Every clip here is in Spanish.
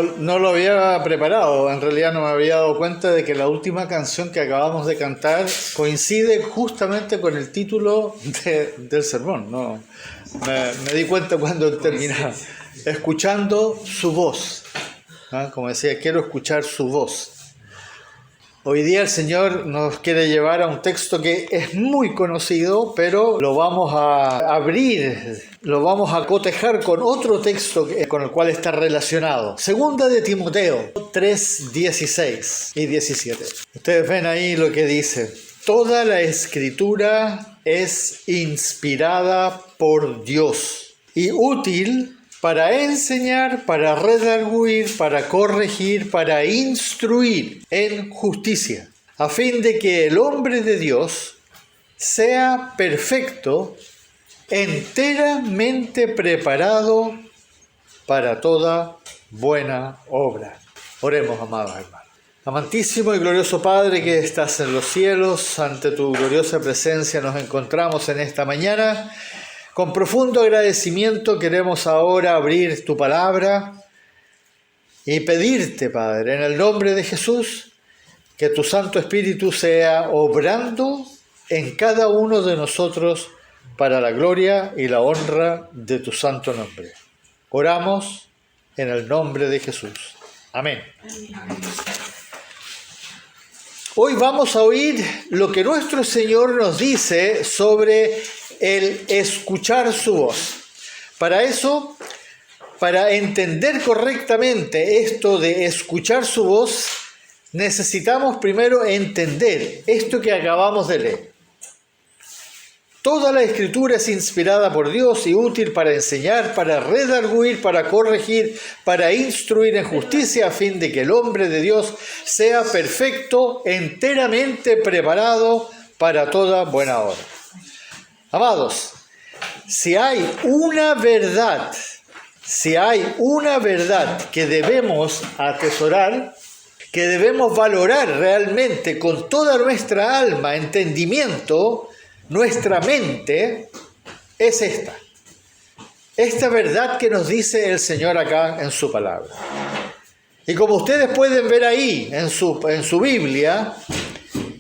No lo había preparado, en realidad no me había dado cuenta de que la última canción que acabamos de cantar coincide justamente con el título del sermón. No, me di cuenta cuando terminaba. Escuchando su voz. ¿Ah? Como decía, quiero escuchar su voz. Hoy día el Señor nos quiere llevar a un texto que es muy conocido, pero lo vamos a abrir, lo vamos a cotejar con otro texto con el cual está relacionado. Segunda de Timoteo 3, 16 y 17. Ustedes ven ahí lo que dice. Toda la Escritura es inspirada por Dios y útil para enseñar, para redarguir, para corregir, para instruir en justicia, a fin de que el hombre de Dios sea perfecto, enteramente preparado para toda buena obra. Oremos, amados hermanos. Amantísimo y glorioso Padre que estás en los cielos, ante tu gloriosa presencia nos encontramos en esta mañana. Con profundo agradecimiento queremos ahora abrir tu palabra y pedirte, Padre, en el nombre de Jesús, que tu Santo Espíritu sea obrando en cada uno de nosotros para la gloria y la honra de tu santo nombre. Oramos en el nombre de Jesús. Amén. Amén. Hoy vamos a oír lo que nuestro Señor nos dice sobre el escuchar su voz. Para eso, para entender correctamente esto de escuchar su voz, necesitamos primero entender esto que acabamos de leer. Toda la Escritura es inspirada por Dios y útil para enseñar, para redarguir, para corregir, para instruir en justicia, a fin de que el hombre de Dios sea perfecto, enteramente preparado para toda buena obra. Amados, si hay una verdad que debemos atesorar, que debemos valorar realmente con toda nuestra alma, entendimiento, nuestra mente, es esta. Esta verdad que nos dice el Señor acá en su palabra. Y como ustedes pueden ver ahí en su Biblia,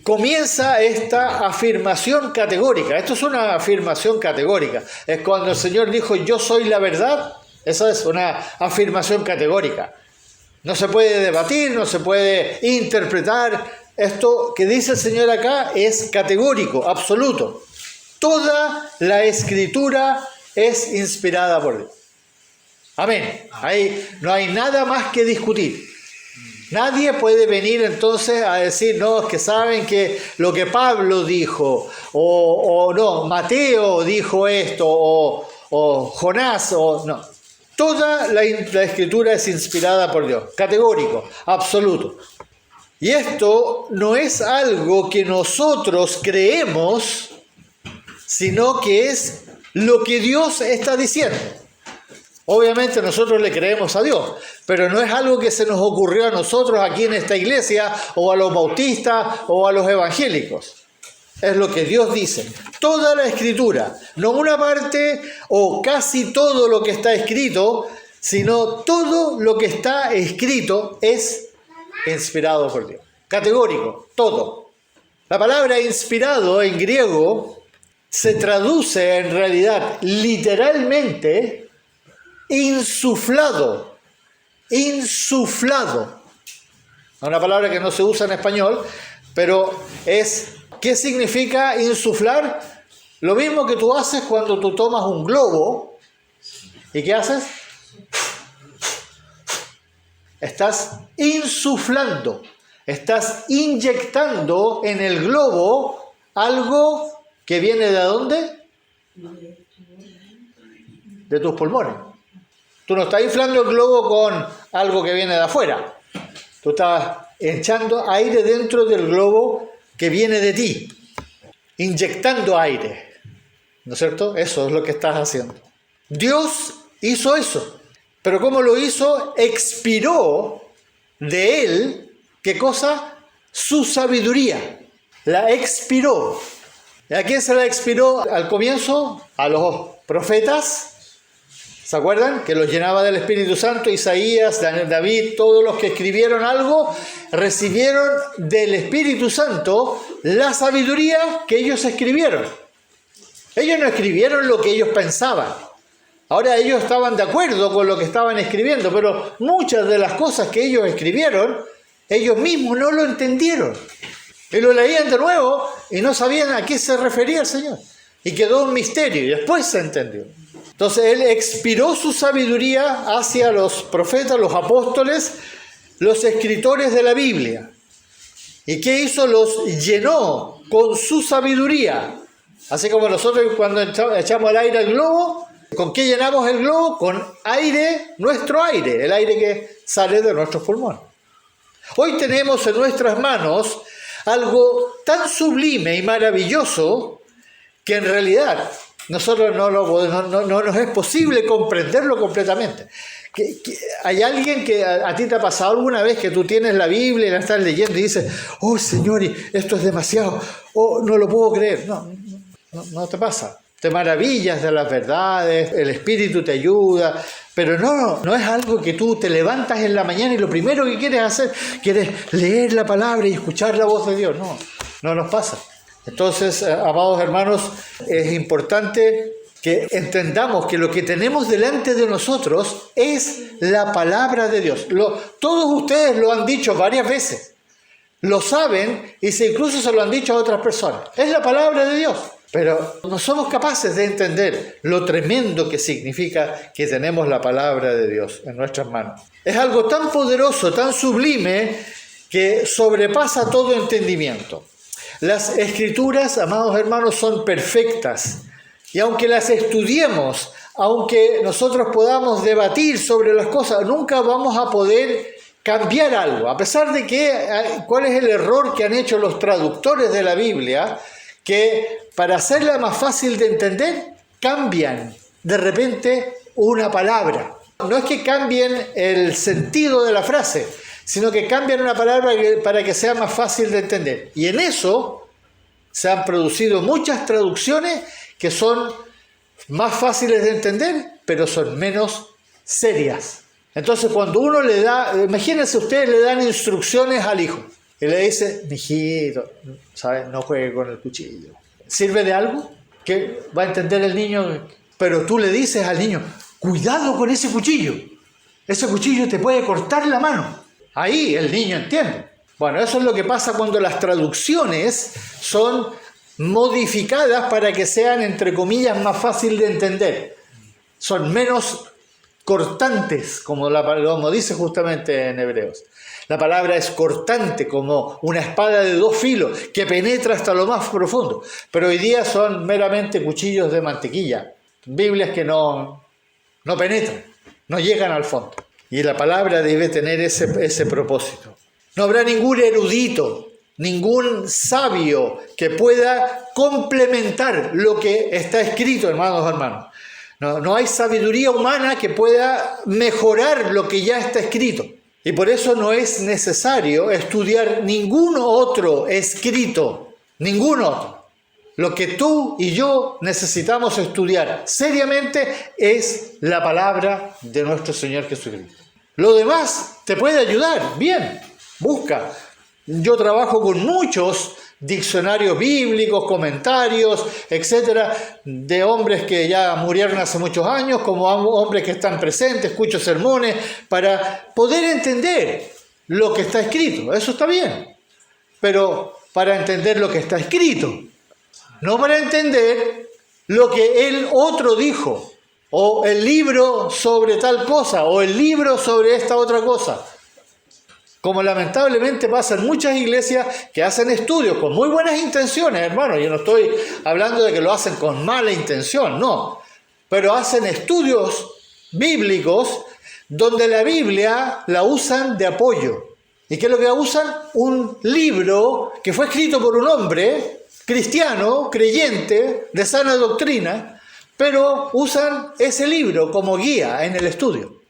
comienza esta afirmación categórica. Esto es una afirmación categórica. Es cuando el Señor dijo, yo soy la verdad. Esa es una afirmación categórica. No se puede debatir, no se puede interpretar. Esto que dice el Señor acá es categórico, absoluto. Toda la Escritura es inspirada por Dios. Amén. Ahí no hay nada más que discutir. Nadie puede venir entonces a decir, no, es que saben que lo que Pablo dijo, o no, Mateo dijo esto, o Jonás, o no. Toda la Escritura es inspirada por Dios, categórico, absoluto. Y esto no es algo que nosotros creemos, sino que es lo que Dios está diciendo. Obviamente nosotros le creemos a Dios, pero no es algo que se nos ocurrió a nosotros aquí en esta iglesia, o a los bautistas, o a los evangélicos. Es lo que Dios dice. Toda la Escritura, no una parte o casi todo lo que está escrito, sino todo lo que está escrito es inspirado por Dios. Categórico, todo. La palabra inspirado en griego se traduce en realidad literalmente insuflado. Insuflado. Una palabra que no se usa en español, pero ¿qué significa insuflar? Lo mismo que tú haces cuando tú tomas un globo. ¿Y qué haces? Estás insuflando. Estás inyectando en el globo algo que viene ¿de dónde? De tus pulmones. Tú no estás inflando el globo con algo que viene de afuera. Tú estás echando aire dentro del globo que viene de ti. Inyectando aire. ¿No es cierto? Eso es lo que estás haciendo. Dios hizo eso. Pero ¿cómo lo hizo? Expiró de él, ¿qué cosa? Su sabiduría. La expiró. ¿Y a quién se la expiró al comienzo? A los profetas. ¿Se acuerdan? Que los llenaba del Espíritu Santo. Isaías, David, todos los que escribieron algo, recibieron del Espíritu Santo la sabiduría que ellos escribieron. Ellos no escribieron lo que ellos pensaban. Ahora ellos estaban de acuerdo con lo que estaban escribiendo, pero muchas de las cosas que ellos escribieron, ellos mismos no lo entendieron. Y lo leían de nuevo y no sabían a qué se refería el Señor. Y quedó un misterio y después se entendió. Entonces Él expiró su sabiduría hacia los profetas, los apóstoles, los escritores de la Biblia. ¿Y qué hizo? Los llenó con su sabiduría. Así como nosotros cuando echamos el aire al globo, ¿con qué llenamos el globo? Con aire, nuestro aire, el aire que sale de nuestros pulmones. Hoy tenemos en nuestras manos algo tan sublime y maravilloso que en realidad nosotros no nos es posible comprenderlo completamente. ¿Hay alguien que a ti te ha pasado alguna vez que tú tienes la Biblia y la estás leyendo y dices, oh Señor, esto es demasiado, oh, no lo puedo creer? No te pasa. Te maravillas de las verdades, el Espíritu te ayuda, pero no es algo que tú te levantas en la mañana y lo primero que quieres hacer, quieres leer la palabra y escuchar la voz de Dios. No nos pasa. Entonces, amados hermanos, es importante que entendamos que lo que tenemos delante de nosotros es la palabra de Dios. Todos ustedes lo han dicho varias veces, lo saben y incluso se lo han dicho a otras personas. Es la palabra de Dios. Pero no somos capaces de entender lo tremendo que significa que tenemos la palabra de Dios en nuestras manos. Es algo tan poderoso, tan sublime, que sobrepasa todo entendimiento. Las Escrituras, amados hermanos, son perfectas. Y aunque las estudiemos, aunque nosotros podamos debatir sobre las cosas, nunca vamos a poder cambiar algo. A pesar de ¿cuál es el error que han hecho los traductores de la Biblia? Que para hacerla más fácil de entender, cambian de repente una palabra. No es que cambien el sentido de la frase, sino que cambian una palabra para que sea más fácil de entender. Y en eso se han producido muchas traducciones que son más fáciles de entender, pero son menos serias. Entonces cuando uno le da, imagínense ustedes le dan instrucciones al hijo. Y le dice, mijito, ¿sabes? No juegue con el cuchillo. ¿Sirve de algo? ¿Qué va a entender el niño? Pero tú le dices al niño, cuidado con ese cuchillo. Ese cuchillo te puede cortar la mano. Ahí el niño entiende. Bueno, eso es lo que pasa cuando las traducciones son modificadas para que sean, entre comillas, más fácil de entender. Son menos cortantes, como dice justamente en Hebreos. La palabra es cortante, como una espada de dos filos, que penetra hasta lo más profundo. Pero hoy día son meramente cuchillos de mantequilla. Biblias que no penetran, no llegan al fondo. Y la palabra debe tener ese propósito. No habrá ningún erudito, ningún sabio que pueda complementar lo que está escrito, hermanos. No hay sabiduría humana que pueda mejorar lo que ya está escrito. Y por eso no es necesario estudiar ningún otro escrito, ningún otro. Lo que tú y yo necesitamos estudiar seriamente es la palabra de nuestro Señor Jesucristo. Lo demás te puede ayudar, bien, busca. Yo trabajo con muchos diccionarios bíblicos, comentarios, etcétera, de hombres que ya murieron hace muchos años, como hombres que están presentes, escucho sermones, para poder entender lo que está escrito. Eso está bien, pero para entender lo que está escrito, no para entender lo que el otro dijo, o el libro sobre tal cosa, o el libro sobre esta otra cosa. Como lamentablemente pasa en muchas iglesias que hacen estudios con muy buenas intenciones, hermano. Yo no estoy hablando de que lo hacen con mala intención, no. Pero hacen estudios bíblicos donde la Biblia la usan de apoyo. ¿Y qué es lo que usan? Un libro que fue escrito por un hombre cristiano, creyente, de sana doctrina, pero usan ese libro como guía en el estudio.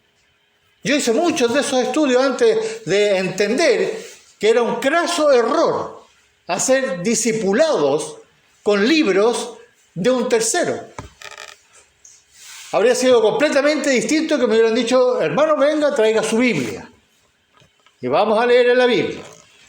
Yo hice muchos de esos estudios antes de entender que era un craso error hacer discipulados con libros de un tercero. Habría sido completamente distinto que me hubieran dicho, hermano, venga, traiga su Biblia. Y vamos a leer en la Biblia.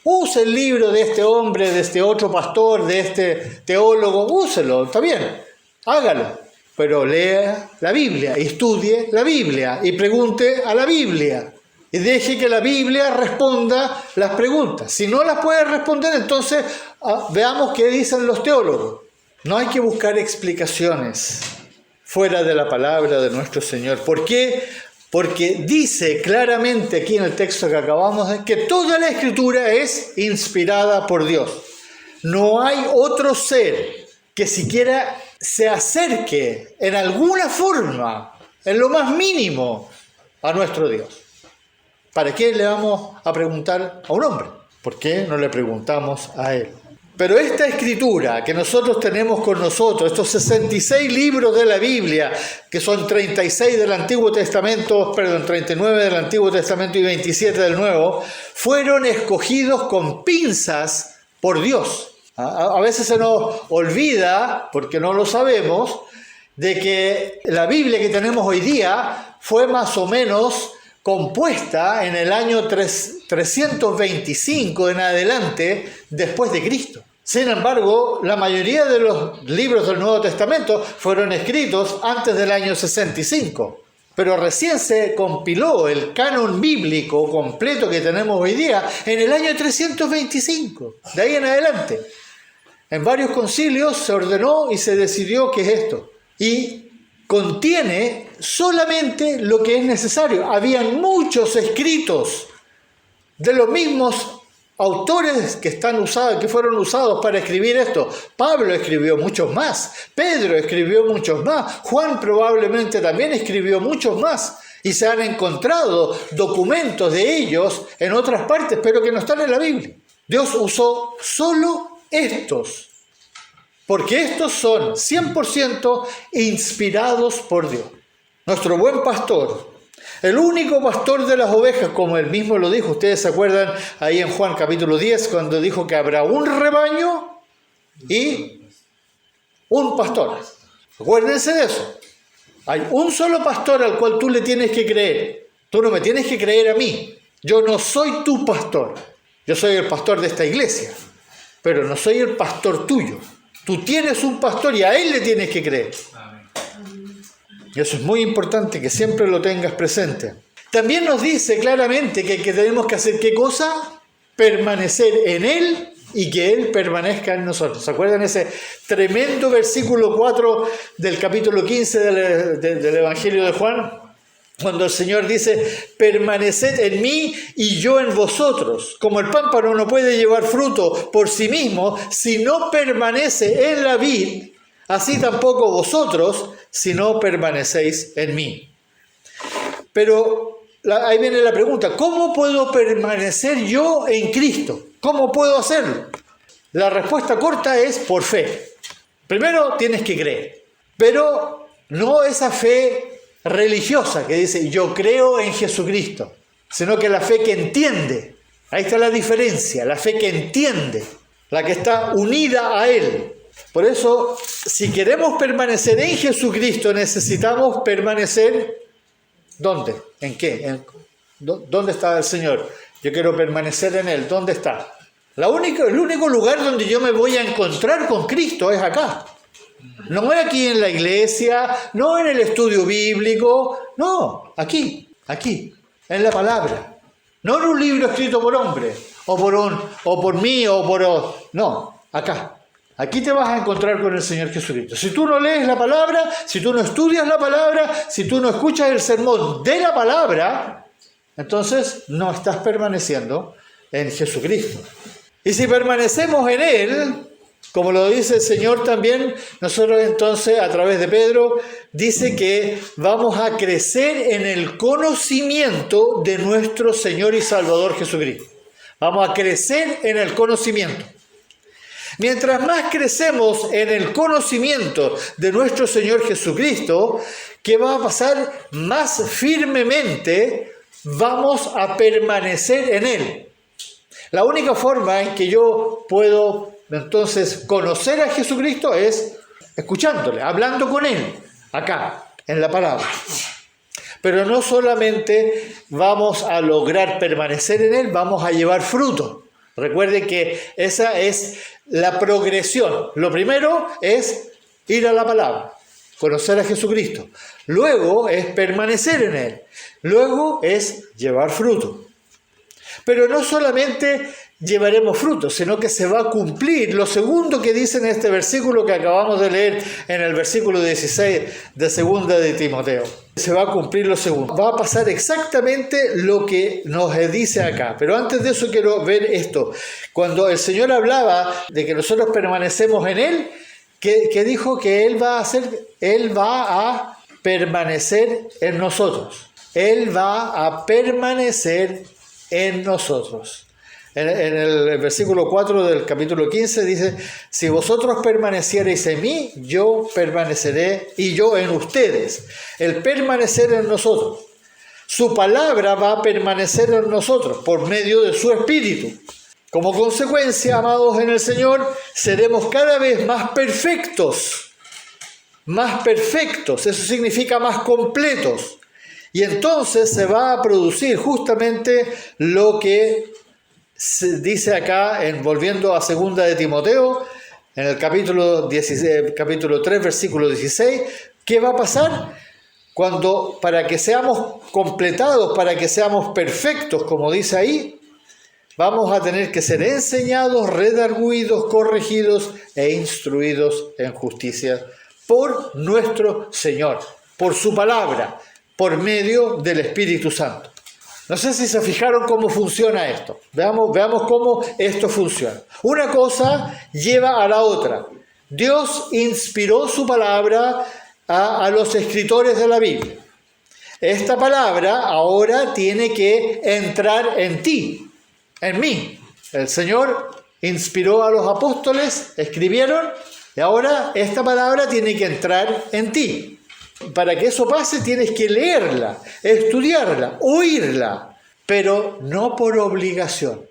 Use el libro de este hombre, de este otro pastor, de este teólogo, úselo, está bien, hágalo. Pero lea la Biblia, estudie la Biblia y pregunte a la Biblia. Y deje que la Biblia responda las preguntas. Si no las puede responder, entonces veamos qué dicen los teólogos. No hay que buscar explicaciones fuera de la palabra de nuestro Señor. ¿Por qué? Porque dice claramente aquí en el texto que acabamos de ver que toda la Escritura es inspirada por Dios. No hay otro ser que siquiera se acerque en alguna forma, en lo más mínimo, a nuestro Dios. ¿Para qué le vamos a preguntar a un hombre? ¿Por qué no le preguntamos a Él? Pero esta escritura que nosotros tenemos con nosotros, estos 66 libros de la Biblia, que son 36 del Antiguo Testamento, 39 del Antiguo Testamento y 27 del Nuevo, fueron escogidos con pinzas por Dios. A veces se nos olvida, porque no lo sabemos, de que la Biblia que tenemos hoy día fue más o menos compuesta en el año 325 en adelante después de Cristo. Sin embargo, la mayoría de los libros del Nuevo Testamento fueron escritos antes del año 65. Pero recién se compiló el canon bíblico completo que tenemos hoy día en el año 325. De ahí en adelante. En varios concilios se ordenó y se decidió qué es esto. Y contiene solamente lo que es necesario. Habían muchos escritos de los mismos autores que fueron usados para escribir esto. Pablo escribió muchos más, Pedro escribió muchos más, Juan probablemente también escribió muchos más. Y se han encontrado documentos de ellos en otras partes, pero que no están en la Biblia. Dios usó solo estos. Porque estos son 100% inspirados por Dios. Nuestro buen pastor, el único pastor de las ovejas, como él mismo lo dijo. Ustedes se acuerdan ahí en Juan capítulo 10, cuando dijo que habrá un rebaño y un pastor. Acuérdense de eso. Hay un solo pastor al cual tú le tienes que creer. Tú no me tienes que creer a mí. Yo no soy tu pastor. Yo soy el pastor de esta iglesia, pero no soy el pastor tuyo. Tú tienes un pastor y a él le tienes que creer. Y eso es muy importante que siempre lo tengas presente. También nos dice claramente que tenemos que hacer ¿qué cosa? Permanecer en él y que él permanezca en nosotros. ¿Se acuerdan ese tremendo versículo 4 del capítulo 15 del Evangelio de Juan? Cuando el Señor dice, permaneced en mí y yo en vosotros. Como el pámpano no puede llevar fruto por sí mismo si no permanece en la vid, así tampoco vosotros si no permanecéis en mí. Pero ahí viene la pregunta, ¿cómo puedo permanecer yo en Cristo? ¿Cómo puedo hacerlo? La respuesta corta es por fe. Primero tienes que creer, pero no esa fe religiosa que dice yo creo en Jesucristo, sino que la fe que entiende. Ahí está la diferencia, la fe que entiende, la que está unida a Él. Por eso, si queremos permanecer en Jesucristo, necesitamos permanecer ¿dónde? ¿En qué? ¿Dónde está el Señor? Yo quiero permanecer en Él. ¿Dónde está? El único lugar donde yo me voy a encontrar con Cristo es acá. No es aquí en la iglesia, no en el estudio bíblico, no, aquí, en la palabra. No en un libro escrito por hombre, o por mí, no, acá. Aquí te vas a encontrar con el Señor Jesucristo. Si tú no lees la palabra, si tú no estudias la palabra, si tú no escuchas el sermón de la palabra, entonces no estás permaneciendo en Jesucristo. Y si permanecemos en Él, como lo dice el Señor también, nosotros entonces a través de Pedro dice que vamos a crecer en el conocimiento de nuestro Señor y Salvador Jesucristo. Vamos a crecer en el conocimiento. Mientras más crecemos en el conocimiento de nuestro Señor Jesucristo, ¿qué va a pasar? Más firmemente vamos a permanecer en Él. La única forma en que yo puedo entonces conocer a Jesucristo es escuchándole, hablando con Él, acá. en la palabra. Pero no solamente vamos a lograr permanecer en Él, vamos a llevar fruto. Recuerden que esa es la progresión. Lo primero es ir a la palabra, conocer a Jesucristo. Luego es permanecer en Él. Luego es llevar fruto. Pero no solamente llevaremos fruto, sino que se va a cumplir lo segundo que dice en este versículo que acabamos de leer en el versículo 16 de segunda de Timoteo. Se va a cumplir lo segundo. Va a pasar exactamente lo que nos dice acá. Pero antes de eso quiero ver esto. Cuando el Señor hablaba de que nosotros permanecemos en Él, que dijo que Él va a hacer, Él va a permanecer en nosotros. Él va a permanecer en nosotros. En el versículo 4 del capítulo 15 dice, si vosotros permaneciereis en mí, yo permaneceré y yo en ustedes. El permanecer en nosotros. Su palabra va a permanecer en nosotros por medio de su Espíritu. Como consecuencia, amados en el Señor, seremos cada vez más perfectos. Más perfectos, eso significa más completos. Y entonces se va a producir justamente lo que se dice acá, volviendo a segunda de Timoteo, en el capítulo 3, versículo 16, ¿qué va a pasar? Cuando, para que seamos completados, para que seamos perfectos, como dice ahí, vamos a tener que ser enseñados, redarguidos, corregidos e instruidos en justicia por nuestro Señor, por su palabra, por medio del Espíritu Santo. No sé si se fijaron cómo funciona esto. Veamos cómo esto funciona. Una cosa lleva a la otra. Dios inspiró su palabra a los escritores de la Biblia. Esta palabra ahora tiene que entrar en ti, en mí. El Señor inspiró a los apóstoles, escribieron, y ahora esta palabra tiene que entrar en ti. Para que eso pase tienes que leerla, estudiarla, oírla, pero no por obligación.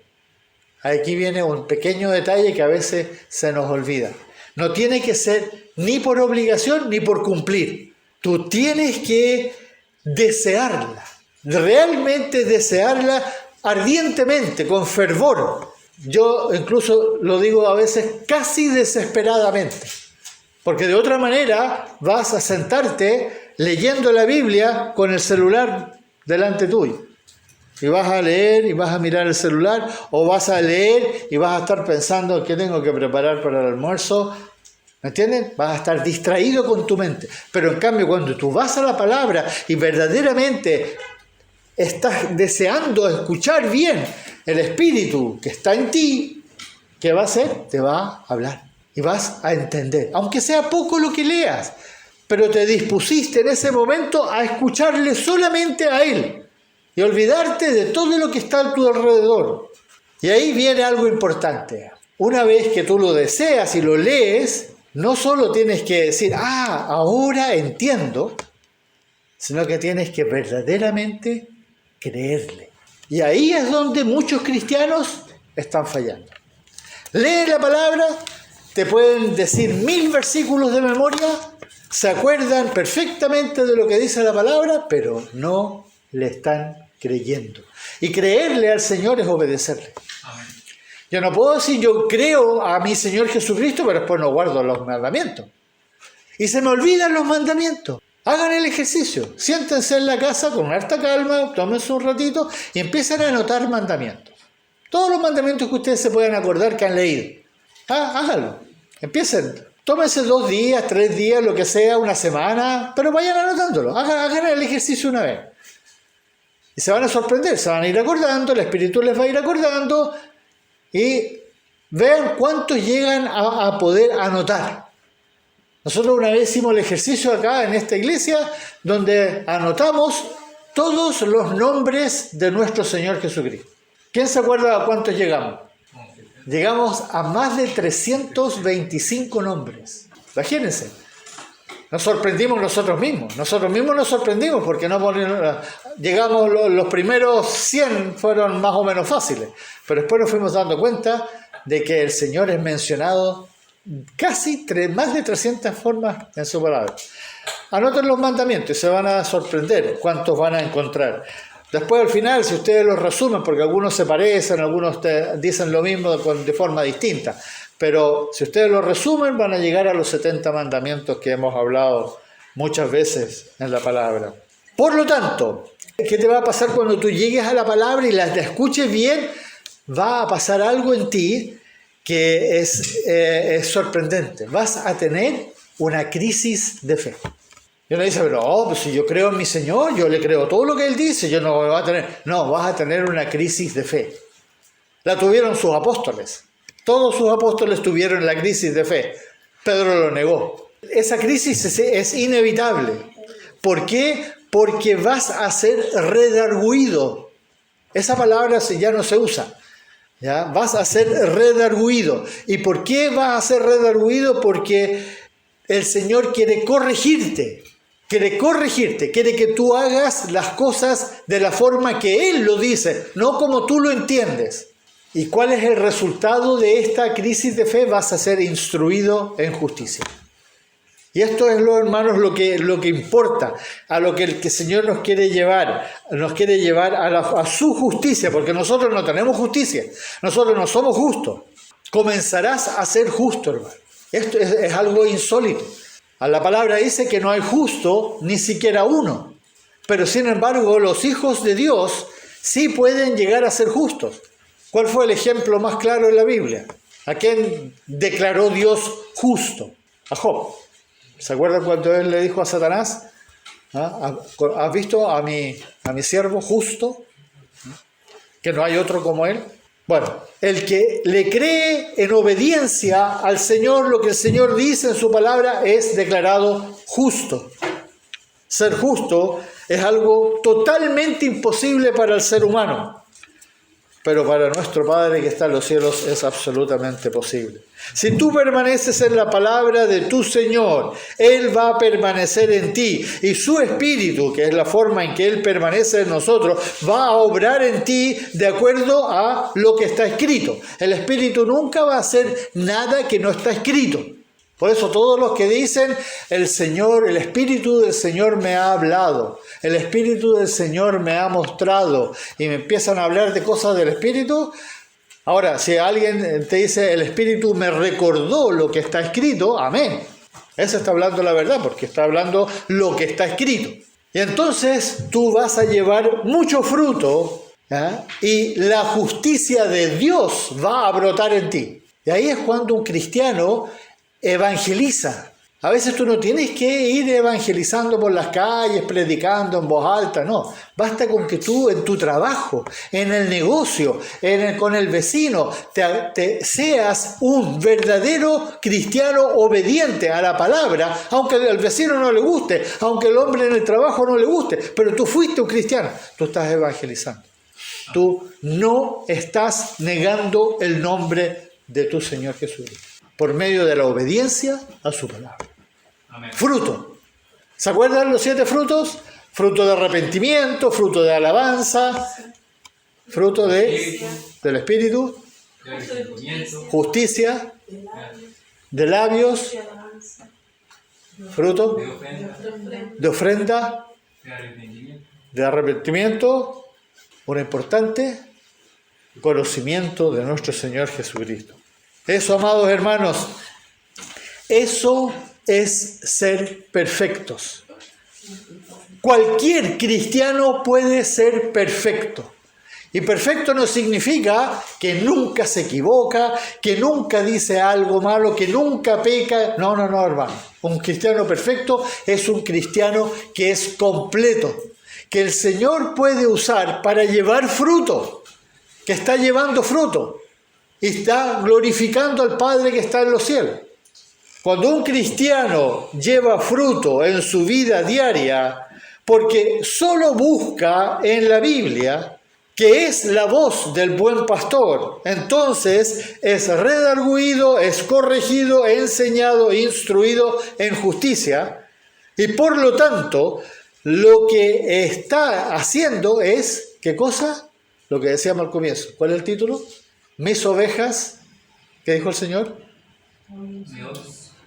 Aquí viene un pequeño detalle que a veces se nos olvida. No tiene que ser ni por obligación ni por cumplir. Tú tienes que desearla, realmente desearla ardientemente, con fervor. Yo incluso lo digo a veces casi desesperadamente. Porque de otra manera vas a sentarte leyendo la Biblia con el celular delante tuyo. Y vas a leer y vas a mirar el celular, o vas a leer y vas a estar pensando qué tengo que preparar para el almuerzo. ¿Me entienden? Vas a estar distraído con tu mente. Pero en cambio, cuando tú vas a la palabra y verdaderamente estás deseando escuchar bien el Espíritu que está en ti, ¿qué va a hacer? Te va a hablar. Y vas a entender, aunque sea poco lo que leas, pero te dispusiste en ese momento a escucharle solamente a Él y olvidarte de todo lo que está a tu alrededor. Y ahí viene algo importante. Una vez que tú lo deseas y lo lees, no solo tienes que decir, ahora entiendo, sino que tienes que verdaderamente creerle. Y ahí es donde muchos cristianos están fallando. Lee la palabra, te pueden decir 1000 versículos de memoria, se acuerdan perfectamente de lo que dice la palabra, pero no le están creyendo. Y creerle al Señor es obedecerle. Amén. Yo no puedo decir yo creo a mi Señor Jesucristo, pero después no guardo los mandamientos. Y se me olvidan los mandamientos. Hagan el ejercicio, siéntense en la casa con harta calma, tómense un ratito y empiecen a anotar mandamientos. Todos los mandamientos que ustedes se puedan acordar que han leído. Háganlo, empiecen, tómense 2 días, 3 días, lo que sea, una semana, pero vayan anotándolo, hagan el ejercicio una vez. Y se van a sorprender, se van a ir acordando, el Espíritu les va a ir acordando y vean cuántos llegan a poder anotar. Nosotros una vez hicimos el ejercicio acá en esta iglesia donde anotamos todos los nombres de nuestro Señor Jesucristo. ¿Quién se acuerda a cuántos llegamos? Llegamos a más de 325 nombres. Imagínense. Nos sorprendimos nosotros mismos. Nosotros mismos nos sorprendimos porque llegamos, los primeros 100 fueron más o menos fáciles. Pero después nos fuimos dando cuenta de que el Señor es mencionado casi más de 300 formas en su palabra. Anoten los mandamientos y se van a sorprender cuántos van a encontrar. Después al final, si ustedes los resumen, porque algunos se parecen, algunos dicen lo mismo de forma distinta, pero si ustedes los resumen van a llegar a los 70 mandamientos que hemos hablado muchas veces en la palabra. Por lo tanto, ¿qué te va a pasar cuando tú llegues a la palabra y la escuches bien? Va a pasar algo en ti que es sorprendente. Vas a tener una crisis de fe. Y uno dice, pero pues si yo creo en mi Señor, yo le creo todo lo que Él dice, yo no voy a tener... No, vas a tener una crisis de fe. La tuvieron sus apóstoles. Todos sus apóstoles tuvieron la crisis de fe. Pedro lo negó. Esa crisis es inevitable. ¿Por qué? Porque vas a ser redarguido. Esa palabra ya no se usa. ¿Ya? Vas a ser redarguido. ¿Y por qué vas a ser redarguido? Porque el Señor quiere corregirte. Quiere que tú hagas las cosas de la forma que Él lo dice, no como tú lo entiendes. ¿Y cuál es el resultado de esta crisis de fe? Vas a ser instruido en justicia. Y esto es, hermanos, lo que importa, a lo que el Señor nos quiere llevar a su justicia, porque nosotros no tenemos justicia, nosotros no somos justos. Comenzarás a ser justo, hermano. Esto es algo insólito. La palabra dice que no hay justo ni siquiera uno, pero sin embargo los hijos de Dios sí pueden llegar a ser justos. ¿Cuál fue el ejemplo más claro en la Biblia? ¿A quién declaró Dios justo? A Job. ¿Se acuerdan cuando él le dijo a Satanás? ¿Has visto a mi siervo justo? ¿Que no hay otro como él? Bueno, el que le cree en obediencia al Señor, lo que el Señor dice en su palabra, es declarado justo. Ser justo es algo totalmente imposible para el ser humano, pero para nuestro Padre que está en los cielos es absolutamente posible. Si tú permaneces en la palabra de tu Señor, Él va a permanecer en ti y su Espíritu, que es la forma en que Él permanece en nosotros, va a obrar en ti de acuerdo a lo que está escrito. El Espíritu nunca va a hacer nada que no está escrito. Por eso todos los que dicen, el Espíritu del Señor me ha hablado, el Espíritu del Señor me ha mostrado, y me empiezan a hablar de cosas del Espíritu. Ahora, si alguien te dice, el Espíritu me recordó lo que está escrito, amén. Ese está hablando la verdad, porque está hablando lo que está escrito. Y entonces tú vas a llevar mucho fruto, ¿ya? Y la justicia de Dios va a brotar en ti. Y ahí es cuando un cristiano evangeliza. A veces tú no tienes que ir evangelizando por las calles, predicando en voz alta, no. Basta con que tú en tu trabajo, en el negocio, con el vecino, seas un verdadero cristiano obediente a la palabra, aunque al vecino no le guste, aunque el hombre en el trabajo no le guste, pero tú fuiste un cristiano, tú estás evangelizando. Tú no estás negando el nombre de tu Señor Jesucristo, por medio de la obediencia a su palabra. Amén. Fruto. ¿Se acuerdan los 7 frutos? Fruto de arrepentimiento, fruto de alabanza, fruto del Espíritu, justicia, de labios, fruto de ofrenda, de arrepentimiento, un importante conocimiento de nuestro Señor Jesucristo. Eso, amados hermanos, eso es ser perfectos. Cualquier cristiano puede ser perfecto. Y perfecto no significa que nunca se equivoca, que nunca dice algo malo, que nunca peca. No, hermano. Un cristiano perfecto es un cristiano que es completo, que el Señor puede usar para llevar fruto, que está llevando fruto y está glorificando al Padre que está en los cielos. Cuando un cristiano lleva fruto en su vida diaria, porque solo busca en la Biblia, que es la voz del buen pastor, entonces es redarguido, es corregido, enseñado, instruido en justicia, y por lo tanto, lo que está haciendo es, ¿qué cosa? Lo que decíamos al comienzo. ¿Cuál es el título? Mis ovejas, ¿qué dijo el Señor?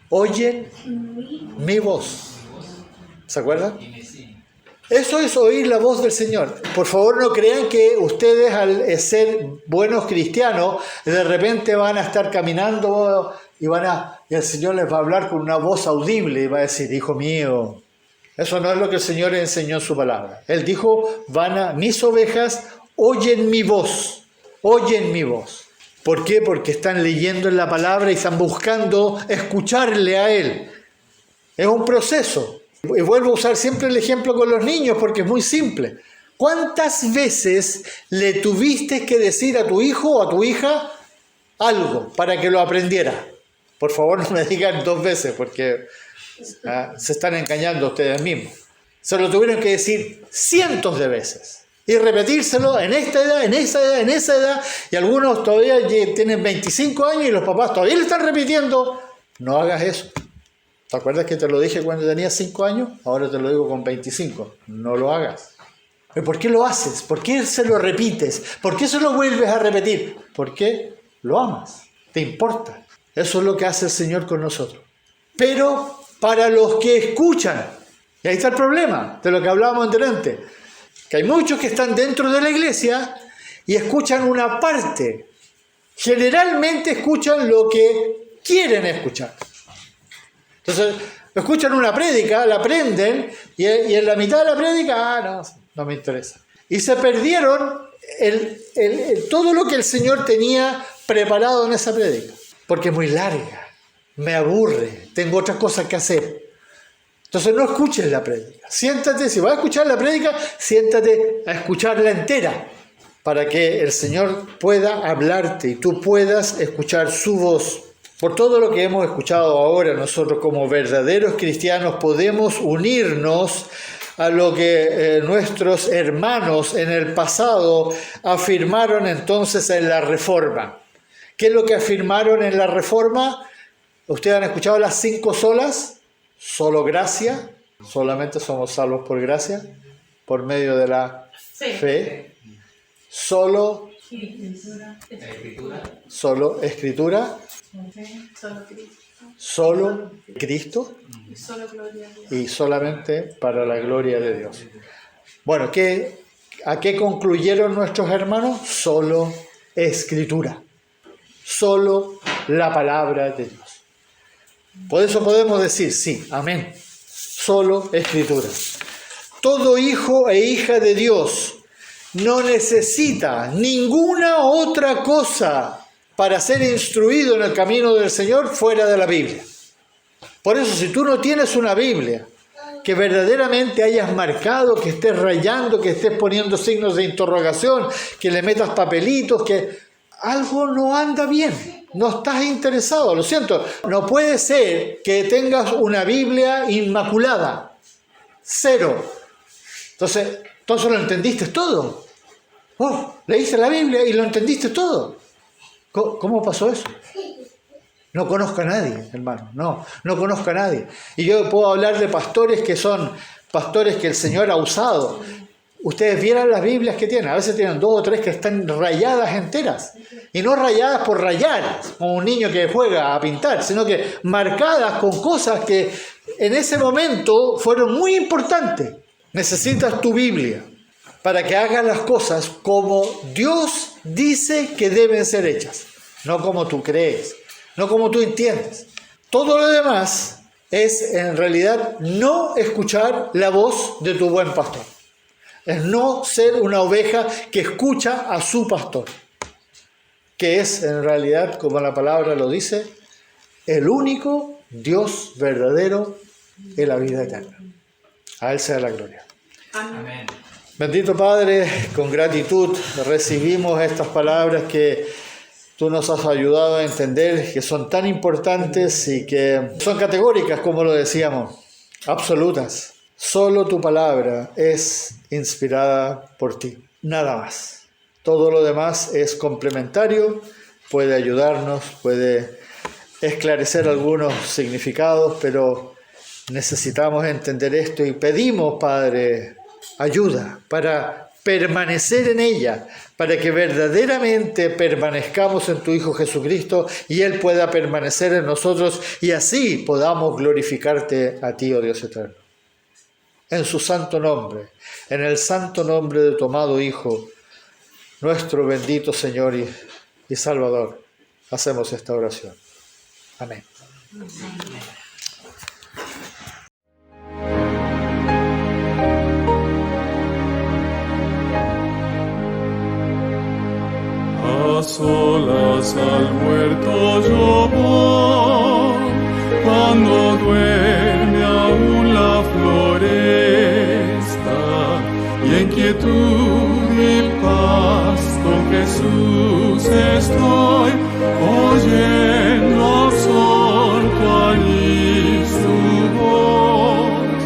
Oyen mi voz. ¿Se acuerdan? Eso es oír la voz del Señor. Por favor, no crean que ustedes, al ser buenos cristianos, de repente van a estar caminando y el Señor les va a hablar con una voz audible y va a decir, hijo mío. Eso no es lo que el Señor enseñó en su palabra. Él dijo, mis ovejas oyen mi voz. Oyen mi voz. ¿Por qué? Porque están leyendo en la palabra y están buscando escucharle a Él. Es un proceso. Y vuelvo a usar siempre el ejemplo con los niños porque es muy simple. ¿Cuántas veces le tuviste que decir a tu hijo o a tu hija algo para que lo aprendiera? Por favor, no me digan 2 veces porque se están engañando ustedes mismos. Se lo tuvieron que decir cientos de veces. Y repetírselo en esta edad, en esa edad, en esa edad. Y algunos todavía tienen 25 años y los papás todavía le están repitiendo. No hagas eso. ¿Te acuerdas que te lo dije cuando tenías 5 años? Ahora te lo digo con 25. No lo hagas. ¿Pero por qué lo haces? ¿Por qué se lo repites? ¿Por qué se lo vuelves a repetir? Porque lo amas. Te importa. Eso es lo que hace el Señor con nosotros. Pero para los que escuchan, y ahí está el problema de lo que hablábamos anteriormente, que hay muchos que están dentro de la iglesia y escuchan una parte. Generalmente escuchan lo que quieren escuchar. Entonces, escuchan una prédica, la aprenden, y en la mitad de la prédica, no me interesa. Y se perdieron todo lo que el Señor tenía preparado en esa prédica. Porque es muy larga, me aburre, tengo otras cosas que hacer. Entonces no escuches la prédica. Siéntate, si vas a escuchar la prédica, siéntate a escucharla entera. Para que el Señor pueda hablarte y tú puedas escuchar su voz. Por todo lo que hemos escuchado ahora, nosotros como verdaderos cristianos podemos unirnos a lo que nuestros hermanos en el pasado afirmaron entonces en la Reforma. ¿Qué es lo que afirmaron en la Reforma? ¿Ustedes han escuchado las 5 solas? Solo gracia, solamente somos salvos por gracia, por medio de la fe. Solo escritura. Solo Cristo y solamente para la gloria de Dios. Bueno, ¿a qué concluyeron nuestros hermanos? Solo Escritura, solo la palabra de Dios. Por eso podemos decir, sí, amén, solo Escritura. Todo hijo e hija de Dios no necesita ninguna otra cosa para ser instruido en el camino del Señor fuera de la Biblia. Por eso, si tú no tienes una Biblia que verdaderamente hayas marcado, que estés rayando, que estés poniendo signos de interrogación, que le metas papelitos, que algo no anda bien, no estás interesado, lo siento. No puede ser que tengas una Biblia inmaculada, 0. Entonces lo entendiste todo. Leíste la Biblia y lo entendiste todo. ¿Cómo pasó eso? No conozco a nadie, hermano, no conozco a nadie. Y yo puedo hablar de pastores que son pastores que el Señor ha usado. Ustedes vieran las Biblias que tienen, a veces tienen 2 o 3 que están rayadas enteras. Y no rayadas por rayar, como un niño que juega a pintar, sino que marcadas con cosas que en ese momento fueron muy importantes. Necesitas tu Biblia para que hagas las cosas como Dios dice que deben ser hechas, no como tú crees, no como tú entiendes. Todo lo demás es en realidad no escuchar la voz de tu buen pastor. Es no ser una oveja que escucha a su pastor, que es en realidad, como la palabra lo dice, el único Dios verdadero en la vida eterna. A Él sea la gloria. Amén. Bendito Padre, con gratitud recibimos estas palabras que tú nos has ayudado a entender, que son tan importantes y que son categóricas, como lo decíamos, absolutas. Solo tu palabra es inspirada por ti, nada más. Todo lo demás es complementario, puede ayudarnos, puede esclarecer algunos significados, pero necesitamos entender esto y pedimos, Padre, ayuda para permanecer en ella, para que verdaderamente permanezcamos en tu Hijo Jesucristo y Él pueda permanecer en nosotros y así podamos glorificarte a ti, oh Dios eterno. en su santo nombre, en el santo nombre de tu amado Hijo, nuestro bendito Señor y Salvador, hacemos esta oración. Amén. A solas al huerto yo voy, cuando duerme aún la floresta, y en quietud y paz con Jesús estoy, oyendo absorto allí su voz.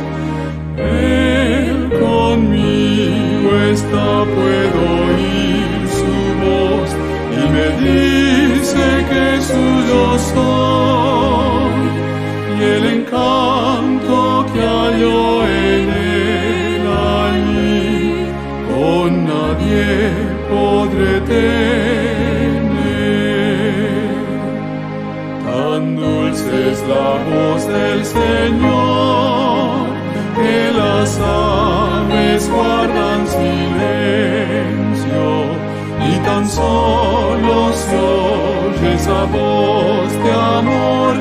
Él conmigo está, puedo oír su voz, y me dice que suyo soy, y el encanto que hallo en él allí, con nadie podré tener. Tan dulce es la voz del Señor, que las aves guardan silencio, y tan solo se oye esa voz de amor